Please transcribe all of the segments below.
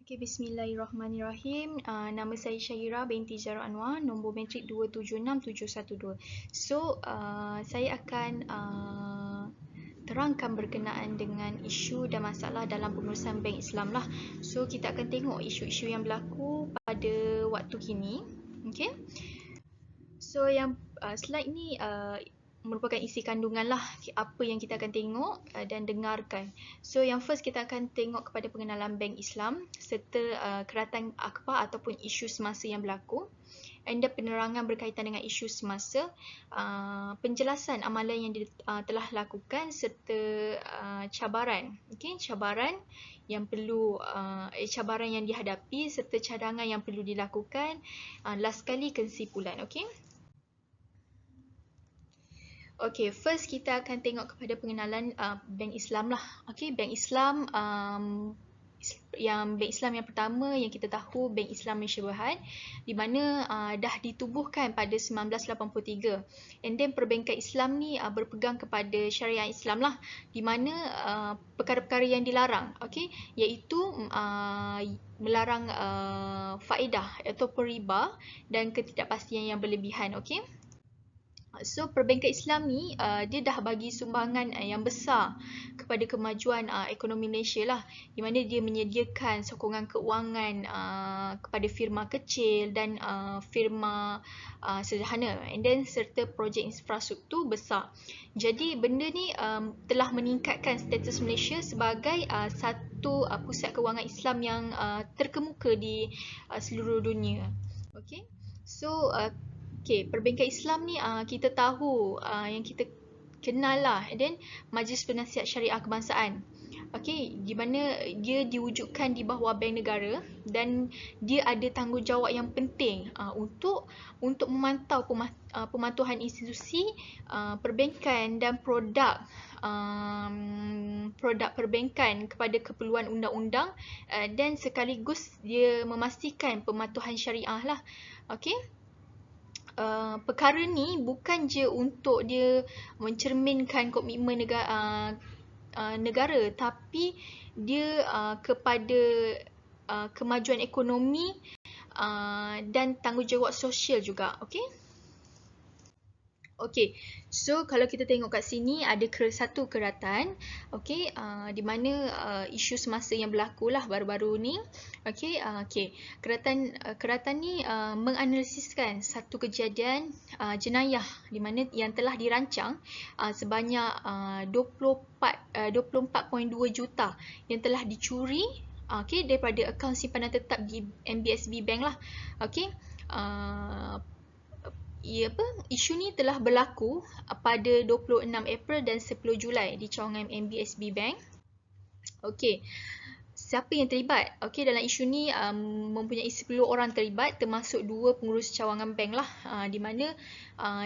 Okay, Bismillahirrahmanirrahim. Nama saya Syahira binti Jarrah Anwar, nombor matrik 276712. So, saya akan terangkan berkenaan dengan isu dan masalah dalam pengurusan Bank Islam lah. So, kita akan tengok isu-isu yang berlaku pada waktu kini. Okay. So, yang slide ni merupakan isi kandungan lah apa yang kita akan tengok dan dengarkan. So yang first kita akan tengok kepada pengenalan Bank Islam serta keratan akhbar ataupun isu semasa yang berlaku. And then penerangan berkaitan dengan isu semasa, penjelasan amalan yang telah lakukan serta cabaran. Okay, cabaran yang perlu cabaran yang dihadapi serta cadangan yang perlu dilakukan. Last sekali kesimpulan. Okay. Okay, first kita akan tengok kepada pengenalan Bank Islam lah. Okay, Bank Islam Bank Islam yang pertama yang kita tahu Bank Islam Malaysia Berhad, di mana dah ditubuhkan pada 1983. And then perbankan Islam ni berpegang kepada syariah Islam lah, di mana perkara-perkara yang dilarang, okay, iaitu melarang faedah ataupun riba dan ketidakpastian yang berlebihan. Okay. So perbankan Islam ni dia dah bagi sumbangan yang besar kepada kemajuan ekonomi Malaysia lah, di mana dia menyediakan sokongan keuangan kepada firma kecil dan firma sederhana, and then serta projek infrastruktur besar. Jadi benda ni telah meningkatkan status Malaysia sebagai satu pusat kewangan Islam yang terkemuka di seluruh dunia. Okay. So okay, perbankan Islam ni kita tahu yang kita kenal lah, and then Majlis Penasihat Syariah Kebangsaan. Okay, di mana dia diwujudkan di bawah Bank Negara dan dia ada tanggungjawab yang penting untuk memantau pematuhan institusi perbankan dan produk perbankan kepada keperluan undang-undang dan sekaligus dia memastikan pematuhan syariah lah. Okay. Perkara ni bukan je untuk dia mencerminkan komitmen negara, tapi dia kepada kemajuan ekonomi dan tanggungjawab sosial juga. Okay. Okay, so kalau kita tengok kat sini ada satu keratan, okay, di mana isu semasa yang berlaku lah baru-baru ni. Okay, keratan ni menganalisiskan satu kejadian jenayah di mana yang telah dirancang sebanyak 24.2 juta yang telah dicuri daripada akaun simpanan tetap di MBSB Bank lah. Okay. Isu ni telah berlaku pada 26 April dan 10 Julai di cawangan MBSB Bank. Okey. Siapa yang terlibat? Okey, dalam isu ni mempunyai 10 orang terlibat, termasuk 2 pengurus cawangan bank lah, di mana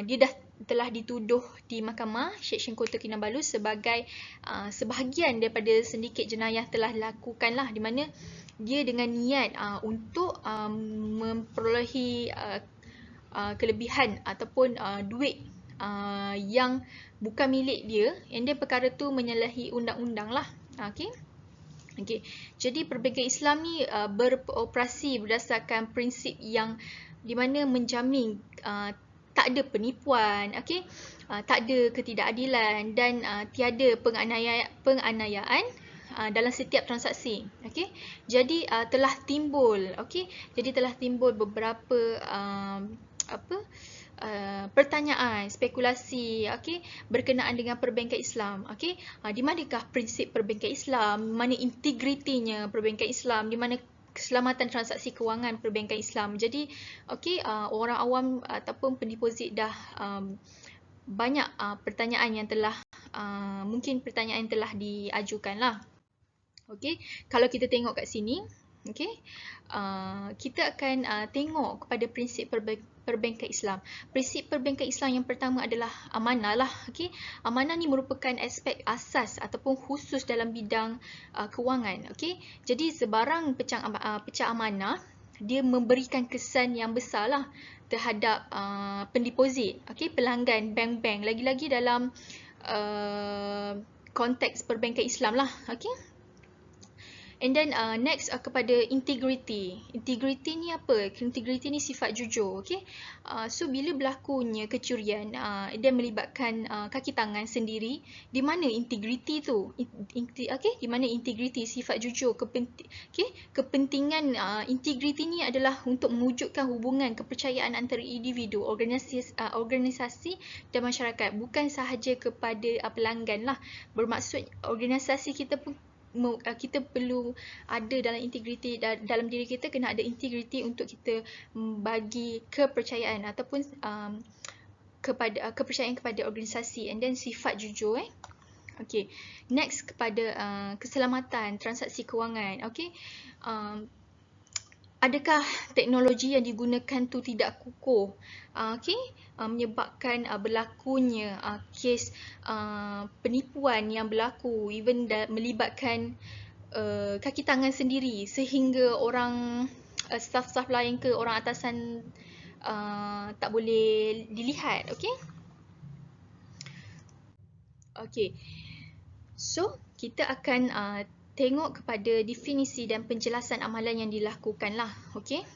dia telah dituduh di Mahkamah Seksyen Kota Kinabalu sebagai sebahagian daripada sindiket jenayah telah dilakukan lah, di mana dia dengan niat untuk memperolehi kelebihan ataupun duit yang bukan milik dia, and then perkara tu menyalahi undang-undang lah. Okay. Okay. Jadi perbankan Islam ni beroperasi berdasarkan prinsip yang di mana menjamin tak ada penipuan, okay, tak ada ketidakadilan dan tiada penganiayaan dalam setiap transaksi. Okay. Jadi telah timbul, okay, beberapa pertanyaan, spekulasi, okay, berkenaan dengan perbankan Islam. Okay. Di manakah prinsip perbankan Islam, mana integritinya perbankan Islam, di mana keselamatan transaksi kewangan perbankan Islam. Jadi okay, orang awam ataupun pendeposit dah banyak pertanyaan yang telah mungkin pertanyaan yang telah diajukan lah. Okay. Kalau kita tengok kat sini, okay, kita akan tengok kepada prinsip perbankan Islam. Prinsip perbankan Islam yang pertama adalah amanah lah. Okay. Amanah ni merupakan aspek asas ataupun khusus dalam bidang kewangan. Okay. Jadi sebarang pecah amanah, dia memberikan kesan yang besar lah terhadap pendeposit, okay, pelanggan bank-bank, lagi-lagi dalam konteks perbankan Islam lah. Okay. And then next kepada integrity. Integrity ni apa? Integrity ni sifat jujur, okay? So bila berlakunya kecurian dan melibatkan kaki tangan sendiri, di mana integrity tu? Okay? Di mana integrity, sifat jujur, kepentingan integrity ni adalah untuk mewujudkan hubungan kepercayaan antara individu, organisasi dan masyarakat, bukan sahaja kepada pelanggan lah. Bermaksud organisasi kita pun kita perlu ada dalam integriti dalam diri kita, kena ada integriti untuk kita bagi kepercayaan ataupun kepercayaan kepada organisasi, and then sifat jujur. Okay, next kepada keselamatan transaksi kewangan. Okay, adakah teknologi yang digunakan tu tidak kukuh? Okay, menyebabkan berlakunya kes penipuan yang berlaku, even melibatkan kaki tangan sendiri, sehingga orang staff-staff lain ke orang atasan tak boleh dilihat. Okay, okay. So kita akan tengok kepada definisi dan penjelasan amalan yang dilakukan lah. Okay.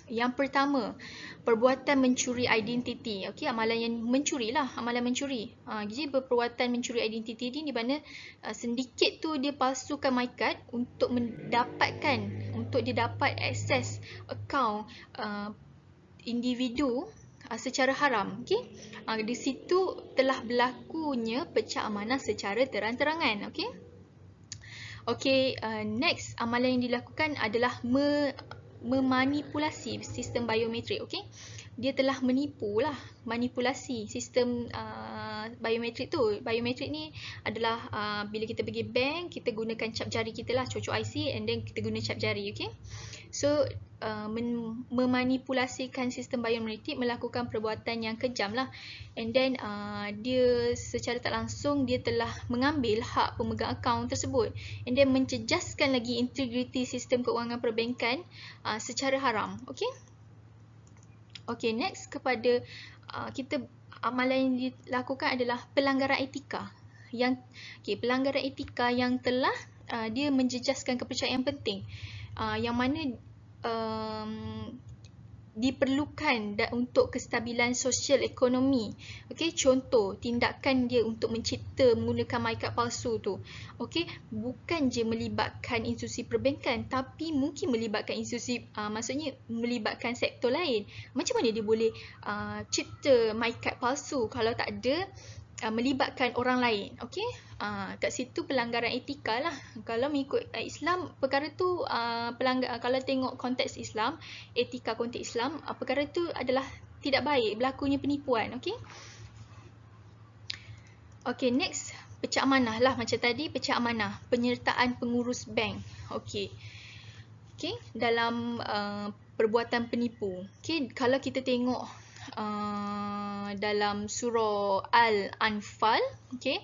Yang pertama, perbuatan mencuri identiti. Okay, amalan yang mencuri lah, amalan mencuri. Jadi perbuatan mencuri identiti ni di mana sindiket tu dia palsukan my card untuk mendapatkan, untuk dia dapat akses akaun individu secara haram. Okay, di situ telah berlakunya pecah amanah secara terang-terangan. Okay. Okay, next amalan yang dilakukan adalah memanipulasi sistem biometrik. Okay, dia telah menipu lah, manipulasi sistem biometrik tu. Biometrik ni adalah bila kita pergi bank, kita gunakan cap jari kita lah, cocok IC and then kita guna cap jari. Okay, so memanipulasikan sistem biometrik, melakukan perbuatan yang kejam lah, and then dia secara tak langsung dia telah mengambil hak pemegang akaun tersebut, and then mencejaskan lagi integriti sistem keuangan perbankan secara haram. Okay. Okay, next kepada kita amalan yang dilakukan adalah pelanggaran etika. Pelanggaran etika yang telah dia menjejaskan kepercayaan penting, yang mana diperlukan untuk kestabilan sosial ekonomi. Okey, contoh tindakan dia untuk mencipta menggunakan my card palsu tu. Okey, bukan je melibatkan institusi perbankan, tapi mungkin melibatkan institusi, maksudnya melibatkan sektor lain. Macam mana dia boleh cipta my card palsu kalau tak ada melibatkan orang lain? Okey, kat situ pelanggaran etika lah. Kalau mengikut Islam, perkara tu kalau tengok konteks Islam, etika konteks Islam, perkara tu adalah tidak baik, berlakunya penipuan. Okey. Okey, next pecah amanah lah. Macam tadi, pecah amanah, penyertaan pengurus bank. Okey. Okey, dalam perbuatan penipu. Okey, kalau kita tengok dalam surah Al-Anfal, okay,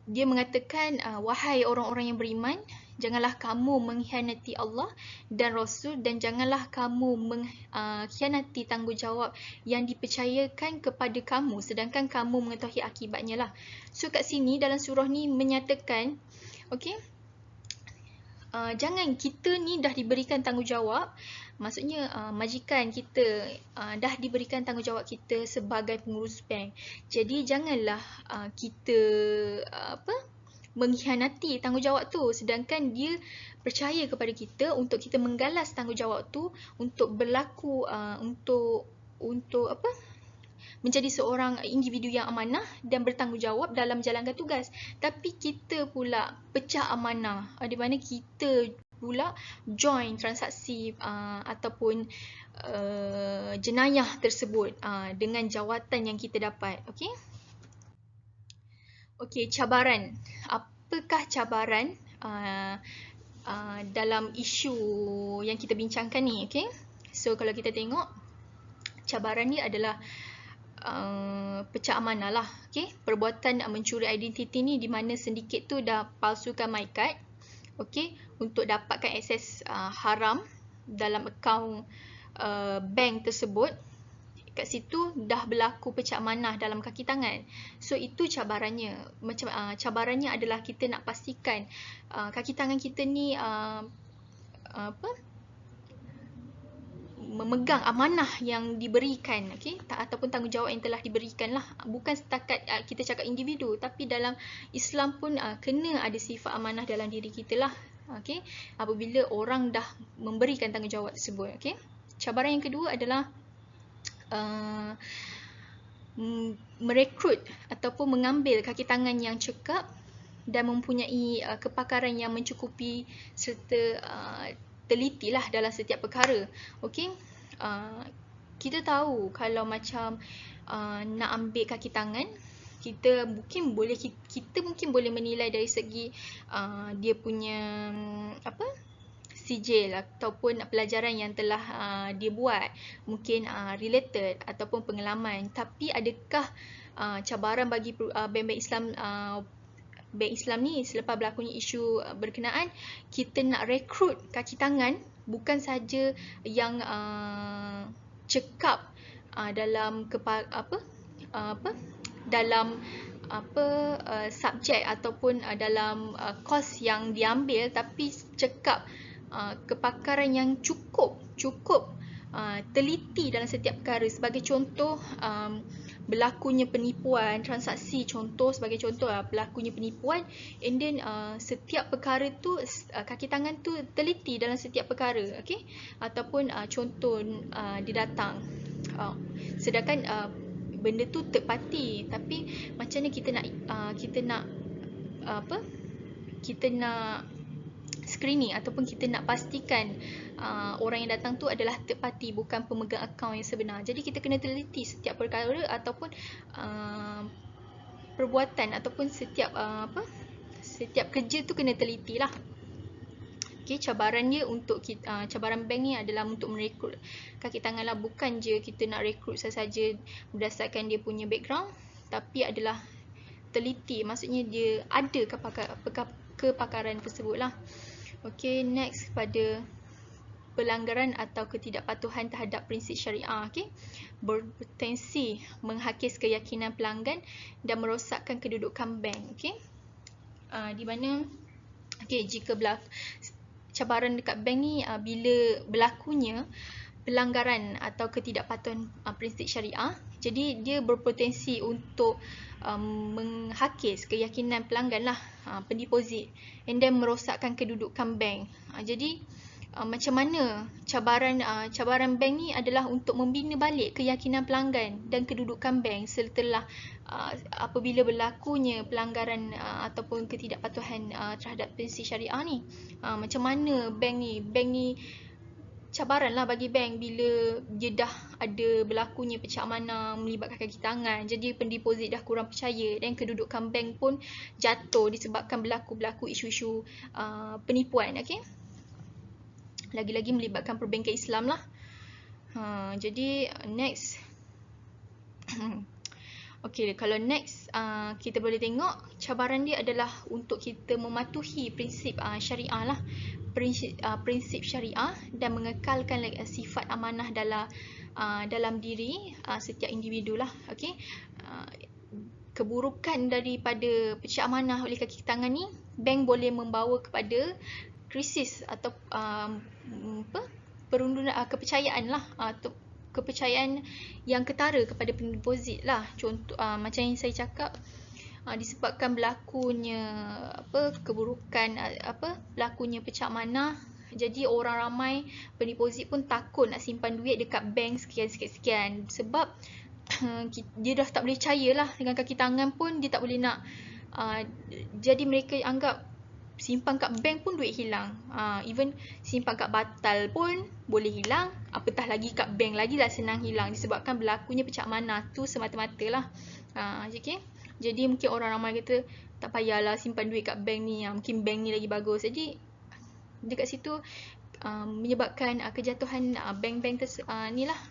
dia mengatakan, wahai orang-orang yang beriman, janganlah kamu mengkhianati Allah dan Rasul, dan janganlah kamu mengkhianati tanggungjawab yang dipercayakan kepada kamu sedangkan kamu mengetahui akibatnya lah. So kat sini dalam surah ni menyatakan, okay, jangan, kita ni dah diberikan tanggungjawab, maksudnya majikan kita dah diberikan tanggungjawab kita sebagai pengurus bank. Jadi janganlah kita mengkhianati tanggungjawab tu, sedangkan dia percaya kepada kita untuk kita menggalas tanggungjawab tu untuk berlaku untuk menjadi seorang individu yang amanah dan bertanggungjawab dalam menjalankan tugas. Tapi kita pula pecah amanah, di mana kita pula join transaksi ataupun jenayah tersebut dengan jawatan yang kita dapat. Okey. Okey, cabaran. Apakah cabaran dalam isu yang kita bincangkan ni? Okey. So kalau kita tengok, cabaran ni adalah pecah amanah lah. Okay? Perbuatan mencuri identiti ni di mana sindiket tu dah palsukan my card, okay, untuk dapatkan akses haram dalam akaun bank tersebut. kat situ dah berlaku pecah amanah dalam kaki tangan. So itu cabarannya. Cabarannya adalah kita nak pastikan kaki tangan kita ni memegang amanah yang diberikan, okey, ataupun tanggungjawab yang telah diberikan lah. Bukan setakat kita cakap individu, tapi dalam Islam pun kena ada sifat amanah dalam diri kita lah, okey, apabila orang dah memberikan tanggungjawab tersebut, okey. Cabaran yang kedua adalah merekrut ataupun mengambil kaki tangan yang cekap dan mempunyai kepakaran yang mencukupi serta teliti lah dalam setiap perkara. Okey, kita tahu kalau macam nak ambil kaki tangan, kita mungkin boleh menilai dari segi dia punya sijil ataupun pelajaran yang telah dia buat, mungkin related ataupun pengalaman. Tapi adakah cabaran bagi bank-bank Islam bank Islam ni selepas berlakunya isu berkenaan, kita nak rekrut kaki tangan bukan saja yang cekap dalam subjek ataupun dalam kos yang diambil, tapi cekap kepakaran yang cukup teliti dalam setiap perkara. Sebagai contoh, berlakunya penipuan, transaksi, sebagai contoh berlakunya penipuan, and then setiap perkara tu kaki tangan tu teliti dalam setiap perkara, okey, ataupun contoh dia datang, sedangkan benda tu third party, tapi macam mana kita nak screening ataupun kita nak pastikan orang yang datang tu adalah third party, bukan pemegang akaun yang sebenar. Jadi kita kena teliti setiap perkara ataupun perbuatan ataupun setiap kerja tu kena teliti lah. Okay, cabaran dia untuk cabaran bank ni adalah untuk merekrut kaki tangan lah. Bukan je kita nak rekrut sahaja berdasarkan dia punya background, tapi adalah teliti, maksudnya dia ada kepakaran tersebut lah. Okay, next pada pelanggaran atau ketidakpatuhan terhadap prinsip syariah, okay, berpotensi menghakis keyakinan pelanggan dan merosakkan kedudukan bank, okay. Di mana jika cabaran dekat bank ni bila berlakunya pelanggaran atau ketidakpatuhan prinsip syariah, jadi dia berpotensi untuk menghakis keyakinan pelanggan lah, pendeposit, and then merosakkan kedudukan bank. Jadi macam mana cabaran bank ni adalah untuk membina balik keyakinan pelanggan dan kedudukan bank setelah apabila berlakunya pelanggaran ataupun ketidakpatuhan terhadap prinsip syariah ni. Macam mana bank ni cabaran lah bagi bank bila dia dah ada berlakunya pecah amanah melibatkan kaki tangan. Jadi pendeposit dah kurang percaya dan kedudukan bank pun jatuh disebabkan berlaku isu-isu penipuan, okey. Lagi-lagi melibatkan perbankan Islam lah. Jadi next okey, kalau next kita boleh tengok cabaran dia adalah untuk kita mematuhi prinsip syariah lah. Prinsip syariah dan mengekalkan sifat amanah dalam diri setiap individu lah, okey. Keburukan daripada pecah amanah oleh kaki tangan ni, bank boleh membawa kepada krisis atau perundunan kepercayaan lah, atau kepercayaan yang ketara kepada pendeposit lah. Contoh macam yang saya cakap, disebabkan berlakunya keburukan berlakunya pecah amanah, jadi orang ramai pendeposit pun takut nak simpan duit dekat bank sekian sebab dia dah tak boleh percaya lah dengan kaki tangan pun dia tak boleh nak, jadi mereka anggap simpan kat bank pun duit hilang, even simpan kat batal pun boleh hilang, apatah lagi kat bank lagi lah senang hilang disebabkan berlakunya pecah amanah tu semata-mata lah. Okay. Jadi mungkin orang ramai kata tak payahlah simpan duit kat bank ni, mungkin bank ni lagi bagus. Jadi dekat situ menyebabkan kejatuhan bank-bank ni lah.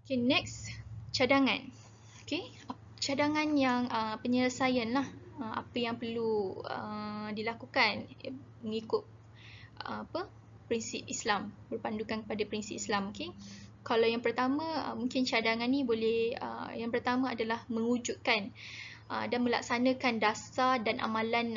Okay, next, cadangan. Okay, cadangan yang penyelesaian lah, apa yang perlu dilakukan mengikut prinsip Islam, berpandukan kepada prinsip Islam. Okay, Kalau yang pertama, mungkin cadangan ni boleh, yang pertama adalah mewujudkan dan melaksanakan dasar dan amalan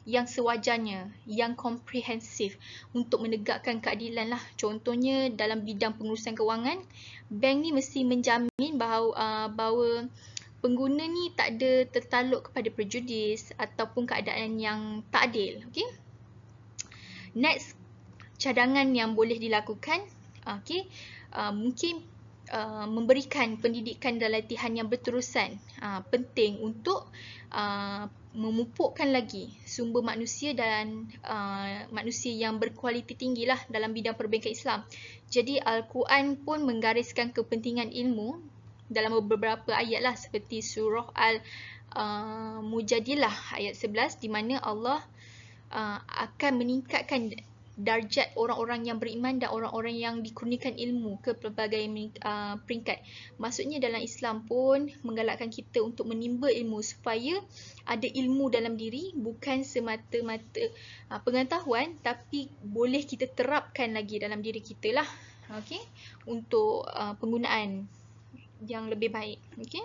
yang sewajarnya, yang komprehensif untuk menegakkan keadilan lah. Contohnya dalam bidang pengurusan kewangan, bank ni mesti menjamin bahawa pengguna ni tak ada tertaluk kepada prejudis ataupun keadaan yang tak adil. Okay? Next, cadangan yang boleh dilakukan, mungkin memberikan pendidikan dan latihan yang berterusan. Penting untuk memupukkan lagi sumber manusia dan manusia yang berkualiti tinggi lah dalam bidang perbankan Islam. Jadi Al-Quran pun menggariskan kepentingan ilmu dalam beberapa ayat lah, seperti surah Al-Mujadilah ayat 11, di mana Allah akan meningkatkan darjat orang-orang yang beriman dan orang-orang yang dikurniakan ilmu ke pelbagai peringkat. Maksudnya dalam Islam pun menggalakkan kita untuk menimba ilmu supaya ada ilmu dalam diri, bukan semata-mata pengetahuan, tapi boleh kita terapkan lagi dalam diri kita lah, okay? Untuk penggunaan yang lebih baik. Okay?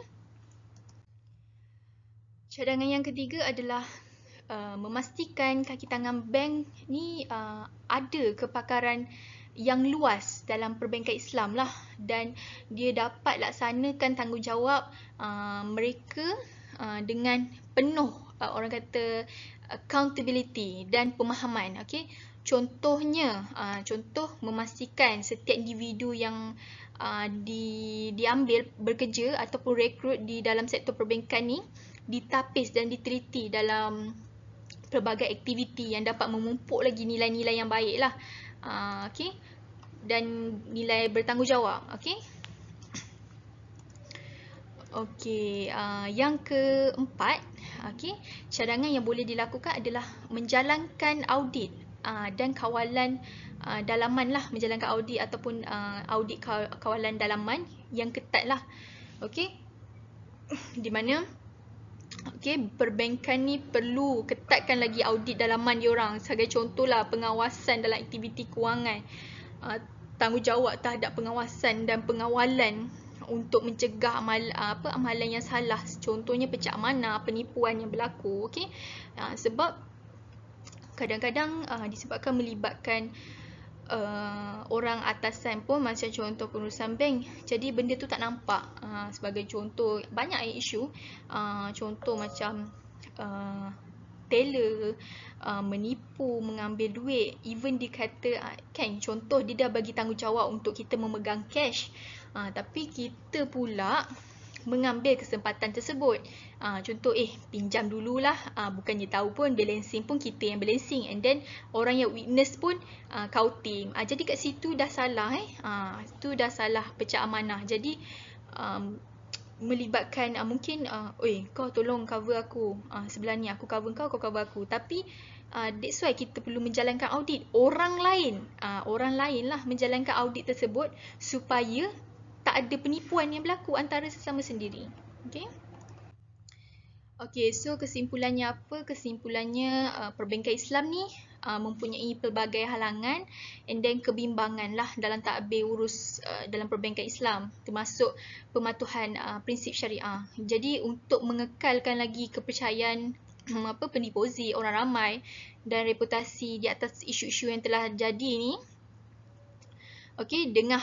Cadangan yang ketiga adalah memastikan kaki tangan bank ni ada kepakaran yang luas dalam perbankan Islam lah, dan dia dapat laksanakan tanggungjawab mereka dengan penuh orang kata accountability dan pemahaman. Okay? Contohnya, contoh memastikan setiap individu yang diambil bekerja ataupun rekrut di dalam sektor perbankan ni ditapis dan diteliti dalam pelbagai aktiviti yang dapat memupuk lagi nilai-nilai yang baik lah, okay? Dan nilai bertanggungjawab. Okay? Okay, yang keempat, okay, cadangan yang boleh dilakukan adalah menjalankan audit dan kawalan dalaman lah, menjalankan audit ataupun audit kawalan dalaman yang ketat lah. Okay? Di mana perbankan ni perlu ketatkan lagi audit dalaman diorang. Sebagai contohlah, pengawasan dalam aktiviti kewangan, tanggungjawab terhadap pengawasan dan pengawalan untuk mencegah amalan yang salah. Contohnya pecah amanah, penipuan yang berlaku. Okay? Sebab kadang-kadang disebabkan melibatkan orang atasan pun, macam contoh pengurusan bank, jadi benda tu tak nampak. Sebagai contoh, banyak isu, contoh macam teller, menipu, mengambil duit, even dikata kan, contoh dia dah bagi tanggungjawab untuk kita memegang cash, tapi kita pula mengambil kesempatan tersebut. Contoh, pinjam dululah, bukannya tahu pun balancing pun kita yang balancing, and then orang yang witness pun counting. Jadi kat situ dah salah, itu dah salah pecah amanah. Jadi melibatkan mungkin kau tolong cover aku, sebelah ni aku cover kau, kau cover aku. Tapi that's why kita perlu menjalankan audit. Orang lain lah menjalankan audit tersebut supaya tak ada penipuan yang berlaku antara sesama sendiri. Okay? Okay, so kesimpulannya apa? Kesimpulannya perbankan Islam ni mempunyai pelbagai halangan and then kebimbangan lah dalam tadbir urus dalam perbankan Islam, termasuk pematuhan prinsip syariah. Jadi untuk mengekalkan lagi kepercayaan pendeposit orang ramai dan reputasi di atas isu-isu yang telah jadi ni, okay, dengan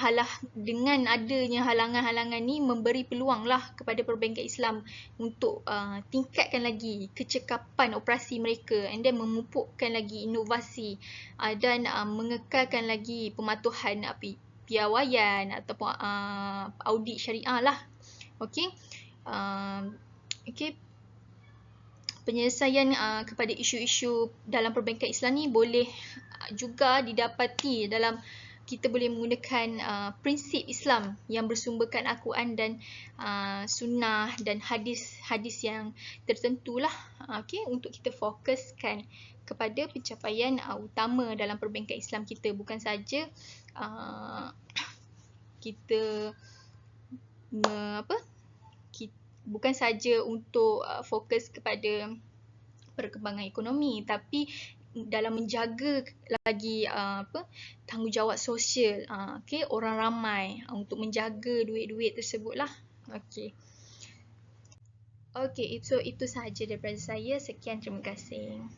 adanya halangan-halangan ni memberi peluang lah kepada perbankan Islam untuk tingkatkan lagi kecekapan operasi mereka, and then memupukkan lagi inovasi dan mengekalkan lagi pematuhan piawaian ataupun audit syariah lah. Okay? Okay. Penyelesaian kepada isu-isu dalam perbankan Islam ni boleh juga didapati dalam kita boleh menggunakan prinsip Islam yang bersumberkan Al-Quran dan sunnah dan hadis-hadis yang tertentulah, okay, untuk kita fokuskan kepada pencapaian utama dalam perbankan Islam kita. Bukan saja bukan saja untuk fokus kepada perkembangan ekonomi, tapi dalam menjaga lagi tanggungjawab sosial, okey, orang ramai untuk menjaga duit-duit tersebutlah. Okey. Okey, itu sahaja daripada saya. Sekian, terima kasih.